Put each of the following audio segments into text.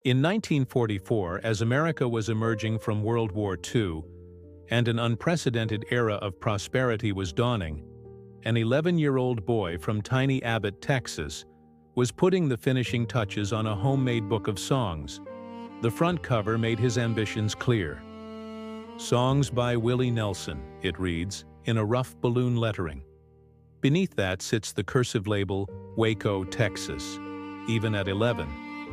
In 1944, as America was emerging from World War II and an unprecedented era of prosperity was dawning, an 11-year-old boy from tiny Abbott, Texas, was putting the finishing touches on a homemade book of songs. The front cover made his ambitions clear. "Songs by Willie Nelson," it reads, in a rough balloon lettering. Beneath that sits the cursive label, Waco, Texas. Even at 11,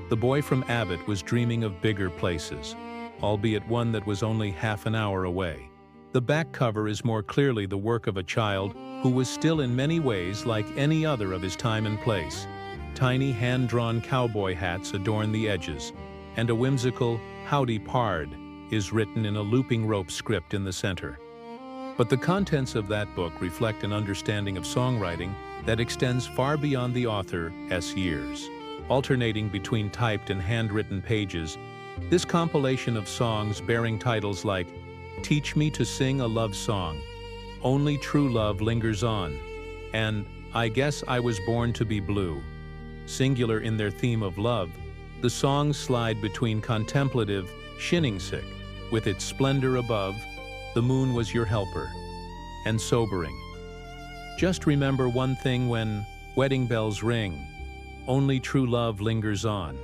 the boy from Abbott was dreaming of bigger places, albeit one that was only half an hour away. The back cover is more clearly the work of a child who was still in many ways like any other of his time and place. Tiny hand-drawn cowboy hats adorn the edges, and a whimsical "Howdy Pard" is written in a looping rope script in the center. But the contents of that book reflect an understanding of songwriting that extends far beyond the author's years. Alternating between typed and handwritten pages, this compilation of songs bearing titles like "Teach Me to Sing a Love Song," "Only True Love Lingers On," and "I Guess I Was Born to Be Blue." Singular in their theme of love, the songs slide between contemplative "Shinningsick," with its splendor above, "The Moon Was Your Helper," and sobering, "Just remember one thing when wedding bells ring, only true love lingers on."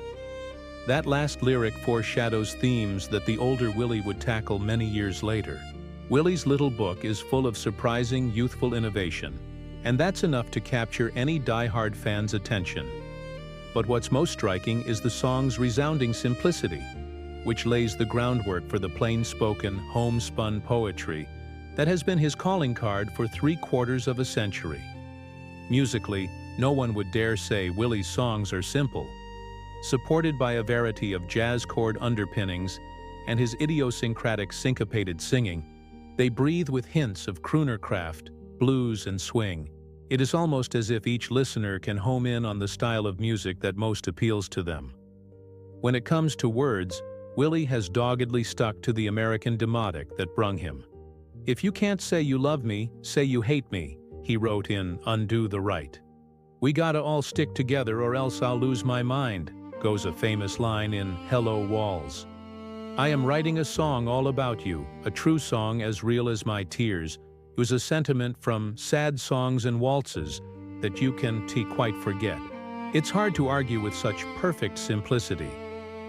That last lyric foreshadows themes that the older Willie would tackle many years later. Willie's little book is full of surprising, youthful innovation, and that's enough to capture any die-hard fan's attention. But what's most striking is the song's resounding simplicity, which lays the groundwork for the plain-spoken, homespun poetry that has been his calling card for 3/4 of a century. Musically, no one would dare say Willie's songs are simple. Supported by a variety of jazz chord underpinnings and his idiosyncratic syncopated singing, they breathe with hints of crooner craft, blues, and swing. It is almost as if each listener can home in on the style of music that most appeals to them. When it comes to words, Willie has doggedly stuck to the American demotic that brung him. "If you can't say you love me, say you hate me," he wrote in "Undo the Right." "We gotta all stick together or else I'll lose my mind," goes a famous line in "Hello Walls." "I am writing a song all about you, a true song as real as my tears." It was a sentiment from Sad Songs and Waltzes that you can quite forget. It's hard to argue with such perfect simplicity,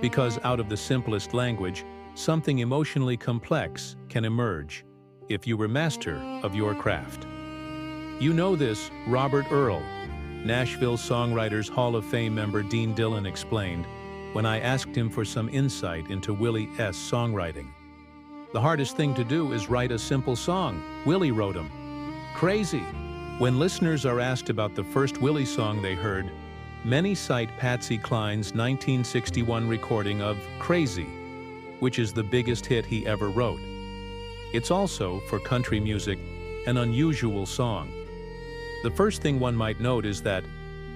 because out of the simplest language, something emotionally complex can emerge if you were master of your craft. "You know this, Robert Earl," Nashville Songwriters Hall of Fame member Dean Dillon explained when I asked him for some insight into Willie's songwriting. "The hardest thing to do is write a simple song," Willie wrote him. "Crazy." When listeners are asked about the first Willie song they heard, many cite Patsy Cline's 1961 recording of "Crazy," which is the biggest hit he ever wrote. It's also, for country music, an unusual song. The first thing one might note is that,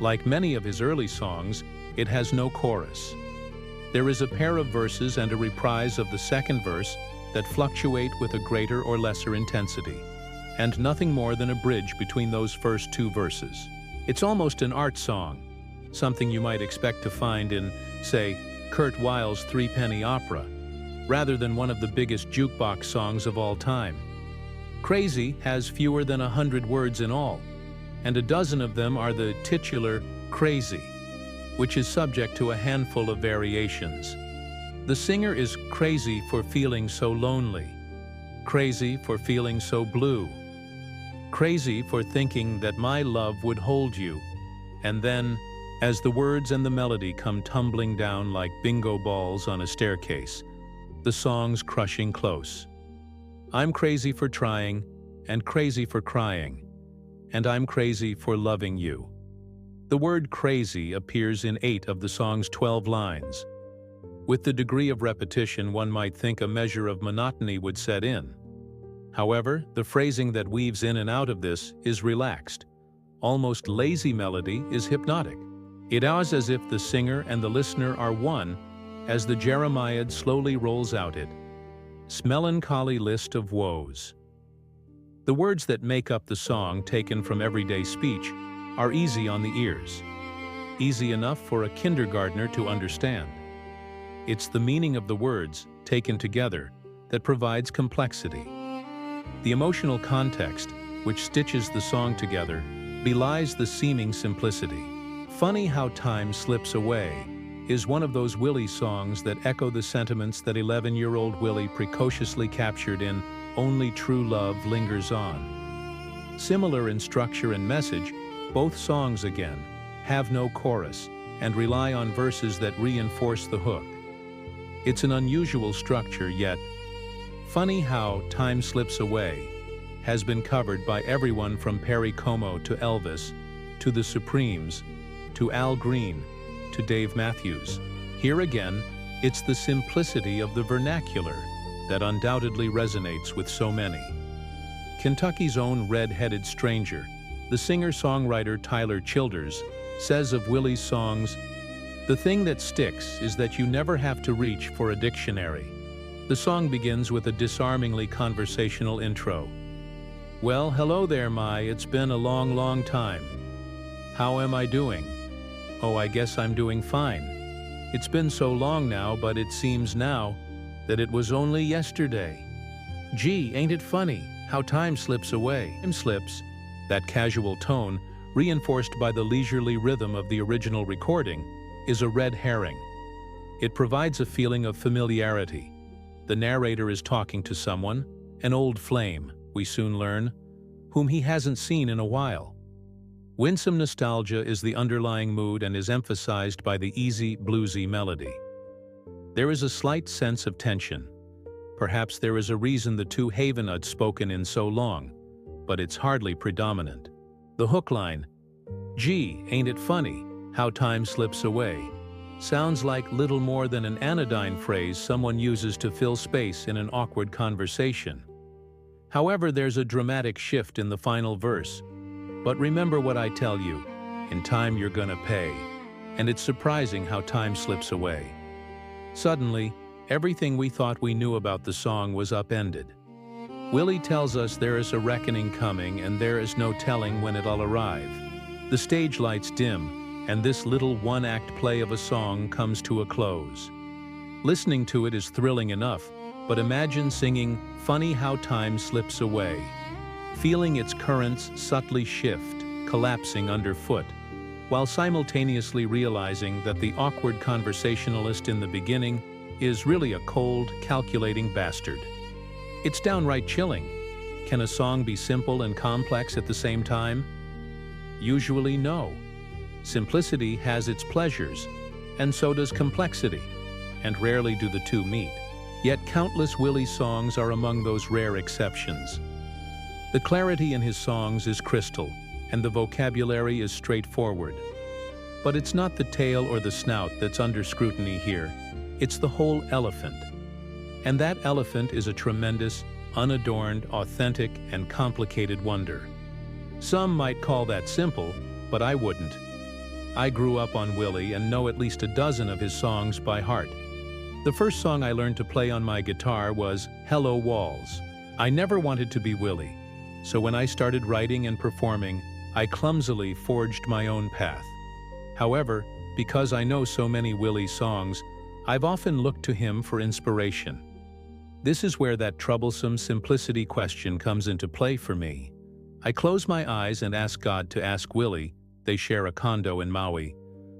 like many of his early songs, it has no chorus. There is a pair of verses and a reprise of the second verse that fluctuate with a greater or lesser intensity, and nothing more than a bridge between those first two verses. It's almost an art song, something you might expect to find in, say, Kurt Weill's Threepenny Opera, rather than one of the biggest jukebox songs of all time. "Crazy" has fewer than 100 words in all, and a dozen of them are the titular "Crazy," which is subject to a handful of variations. The singer is crazy for feeling so lonely, crazy for feeling so blue, crazy for thinking that my love would hold you, and then, as the words and the melody come tumbling down like bingo balls on a staircase, the song's crushing close. "I'm crazy for trying, and crazy for crying, and I'm crazy for loving you." The word "crazy" appears in 8 of the song's 12 lines. With the degree of repetition, one might think a measure of monotony would set in. However, the phrasing that weaves in and out of this is relaxed. Almost lazy melody is hypnotic. It is as if the singer and the listener are one as the Jeremiad slowly rolls out its melancholy list of woes. The words that make up the song, taken from everyday speech, are easy on the ears. Easy enough for a kindergartner to understand. It's the meaning of the words, taken together, that provides complexity. The emotional context, which stitches the song together, belies the seeming simplicity. Funny How Time Slips Away is one of those Willie songs that echo the sentiments that 11-year-old Willie precociously captured in Only True Love Lingers On. Similar in structure and message, both songs again have no chorus and rely on verses that reinforce the hook. It's an unusual structure, yet Funny How Time Slips Away has been covered by everyone from Perry Como to Elvis, to the Supremes, to Al Green, to Dave Matthews. Here again, it's the simplicity of the vernacular that undoubtedly resonates with so many. Kentucky's own red-headed stranger, the singer-songwriter Tyler Childers, says of Willie's songs, "The thing that sticks is that you never have to reach for a dictionary." The song begins with a disarmingly conversational intro. "Well, hello there, it's been a long, long time. How am I doing? Oh, I guess I'm doing fine. It's been so long now, but it seems now that it was only yesterday. Gee, ain't it funny how time slips away?" Time slips, that casual tone, reinforced by the leisurely rhythm of the original recording, is a red herring. It provides a feeling of familiarity. The narrator is talking to someone, an old flame, we soon learn, whom he hasn't seen in a while. Winsome nostalgia is the underlying mood and is emphasized by the easy, bluesy melody. There is a slight sense of tension. Perhaps there is a reason the two haven't spoken in so long, but it's hardly predominant. The hook line, "Gee, ain't it funny how time slips away," sounds like little more than an anodyne phrase someone uses to fill space in an awkward conversation. However, there's a dramatic shift in the final verse. "But remember what I tell you, in time you're gonna pay," and it's surprising how time slips away. Suddenly, everything we thought we knew about the song was upended. Willie tells us there is a reckoning coming and there is no telling when it'll arrive. The stage lights dim, and this little one-act play of a song comes to a close. Listening to it is thrilling enough, but imagine singing Funny How Time Slips Away, feeling its currents subtly shift, collapsing underfoot, while simultaneously realizing that the awkward conversationalist in the beginning is really a cold, calculating bastard. It's downright chilling. Can a song be simple and complex at the same time? Usually no. Simplicity has its pleasures, and so does complexity, and rarely do the two meet. Yet countless Willie songs are among those rare exceptions. The clarity in his songs is crystal, and the vocabulary is straightforward. But it's not the tail or the snout that's under scrutiny here, it's the whole elephant. And that elephant is a tremendous, unadorned, authentic, and complicated wonder. Some might call that simple, but I wouldn't. I grew up on Willie and know at least a dozen of his songs by heart. The first song I learned to play on my guitar was Hello Walls. I never wanted to be Willie, so when I started writing and performing, I clumsily forged my own path. However, because I know so many Willie songs, I've often looked to him for inspiration. This is where that troublesome simplicity question comes into play for me. I close my eyes and ask God to ask Willie, they share a condo in Maui,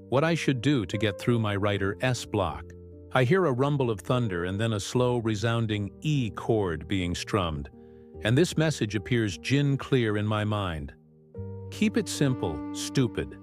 what I should do to get through my writer's block. I hear a rumble of thunder and then a slow, resounding E chord being strummed, and this message appears gin clear in my mind. Keep it simple, stupid.